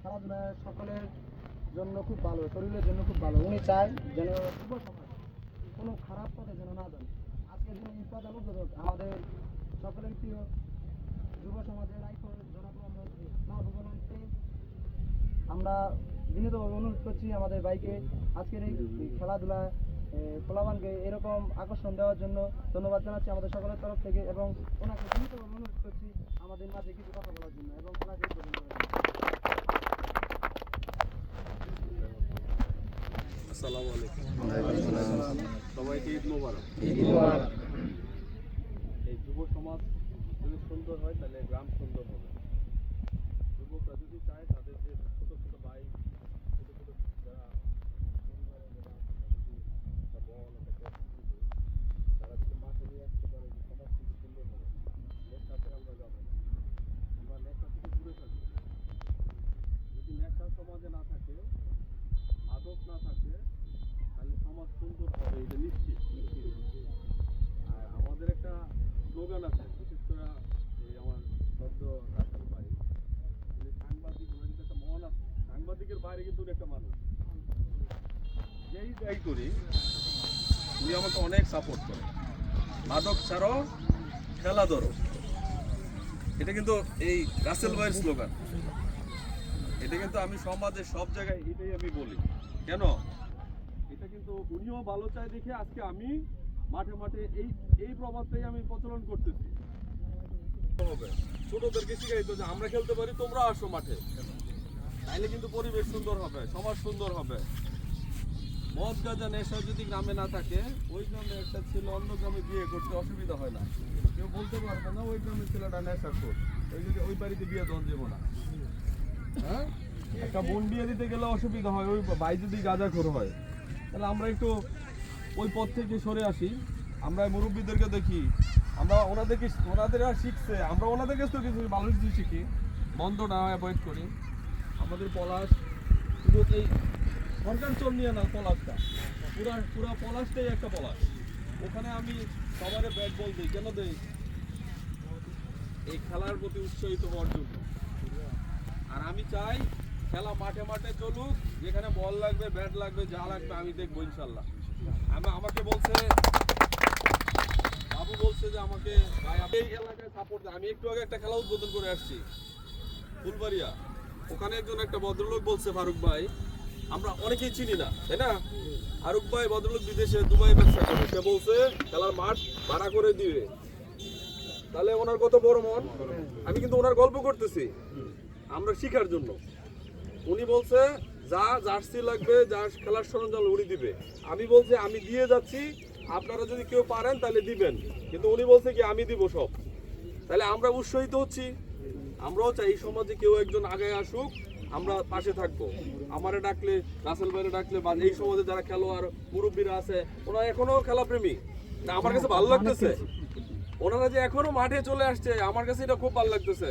খেলাধুলা সকলের জন্য খুব ভালো, শরীরের জন্য খুব ভালো। উনি চায় যেন যুব সমাজ কোনো খারাপ পথে যেন না যায়। আজকের দিনে এই প্রধান উদ্বোধক আমাদের সকলের প্রিয় যুব সমাজের আইকন জনাব মোহাম্মদ মাহবুবুল আলমকে আমরা বিনীতভাবে অনুরোধ করছি আমাদের ভাইকে আজকের এই খেলাধুলা পোলাবানকে এরকম আকর্ষণ দেওয়ার জন্য ধন্যবাদ জানাচ্ছি আমাদের সকলের তরফ থেকে, এবং ওনাকে বিনীতভাবে অনুরোধ করছি আমাদের মাঝে কিছু কথা বলার জন্য এবং ওনাকে উদ্বোধন করার জন্য। আসসালামু আলাইকুম। সবাইকে ঈদ মোবারক। এই যুব সমাজ যদি সুন্দর হয় তাহলে গ্রাম সুন্দর হবে। যুবকরা যদি চায় তাদের যে ছোট ছোট ভাই, ছোট ছোট যারা পরিবারে যারা একটা বল একটা তারা যদি মাঠে নিয়ে আসতে পারে যে সমাজ কিন্তু সুন্দর হবে। নেশাতে আমরা যাবো না, আমরা নেশা থেকে দূরে থাকবো। যদি নেশা সমাজে না থাকে, আদব না থাকে, তাহলে সমাজ সুন্দর হবে, এটা নিশ্চিত। আর আমাদের একটা স্লোগান আছে, বিশেষ করে এই আমার সদ্য রাসেল ভাই, উনি সাংবাদিক, ওনার কিন্তু একটা মন আছে, সাংবাদিকের বাইরে কিন্তু উনি একটা মানুষ। যেই যাই করি উনি আমাকে অনেক সাপোর্ট করে। মাদক ছাড়ো, খেলা ধরো, এটা কিন্তু এই রাসেল ভাইয়ের স্লোগান। এটা কিন্তু আমি সমাজের সব জায়গায় এটাই আমি বলি। কেন? এটা কিন্তু উনিও ভালো চায় দেখে আজকে আমি মাঠে মাঠে এই প্রভাবটাই আমি প্রচলন করতেছি। ছোটদেরকে শিখাইতো যে আমরা খেলতে পারি, তোমরা আসো মাঠে, তাইলে কিন্তু পরিবেশ সুন্দর হবে, সমাজ সুন্দর হবে। মদ গাঁজা নেশা যদি গ্রামে না থাকে, ওই গ্রামে একটা ছেলে অন্য গ্রামে বিয়ে করতে অসুবিধা হয় না। কেউ বলতে পারবে না ওই গ্রামের ছেলেটা নেশা খোর, ওই বাড়িতে বিয়ে দেওয়া যাবো না। হ্যাঁ, একটা বোন বিয়ে দিতে গেলে অসুবিধা হয়, ওই ভাই যদি গাঁজাখোর হয়। তাহলে আমরা একটু ওই পথ থেকে সরে আসি। আমরা মুরব্বীদেরকে দেখি, আমরা ওনাদের আর শিখছে, আমরা ওনাদের কাছ থেকে কিছু ভালো কিছু শিখি, মন্দ না অ্যাভয়েড করি। আমাদের পলাশ শুধু এই সরকার চল নিয়ে না, পলাশটা পুরা পলাশটাই একটা পলাশ। ওখানে আমি সবারে ব্যাট বল দিই। কেন দিই? এই খেলার প্রতি উৎসাহিত হওয়ার জন্য। আর আমি চাই খেলা মাঠে মাঠে চলুক, যেখানে বল লাগবে, ব্যাট লাগবে, যা লাগবে আমি দেখবো ইনশাল্লাহ। আমাকে বলছে বাবু, বলছে যে আমাকে ভাই এই এলাকায় সাপোর্ট দেয়। আমি একটু আগে একটা খেলা উদ্বোধন করে আসছি ফুলবাড়িয়া, ওখানে একটা ভদ্রলোক বলছে, ফারুক ভাই, আমরা অনেকেই চিনি না, তাই না? ফারুক ভাই ভদ্রলোক বিদেশে দুবাই ব্যবসা করে, সে বলছে খেলার মাঠ ভাড়া করে দিবে। তাহলে ওনার কত বড় মন। আমি কিন্তু ওনার গল্প করতেছি আমরা শিখার জন্য। উনি বলছে যা জার্সি লাগবে, যা খেলার সরঞ্জাম উনি দিবে। আমি বলছি আমি দিয়ে যাচ্ছি, আপনারা যদি কেউ পারেন তাহলে দিবেন। কিন্তু উনি বলছে কি আমি দিব সব। তাহলে আমরা উৎসাহিত হচ্ছি। আমরাও চাই এই সমাজে কেউ একজন আগে আসুক, আমরা পাশে থাকবো। আমারে ডাকলে, রাসেল ভাইরে ডাকলে, বা এই সমাজে যারা খেলোয়াড় মুরব্বীরা আছে, ওনারা এখনো খেলাপ্রেমী। না, আমার কাছে ভালো লাগতেছে ওনারা যে এখনো মাঠে চলে আসছে, আমার কাছে এটা খুব ভালো লাগতেছে।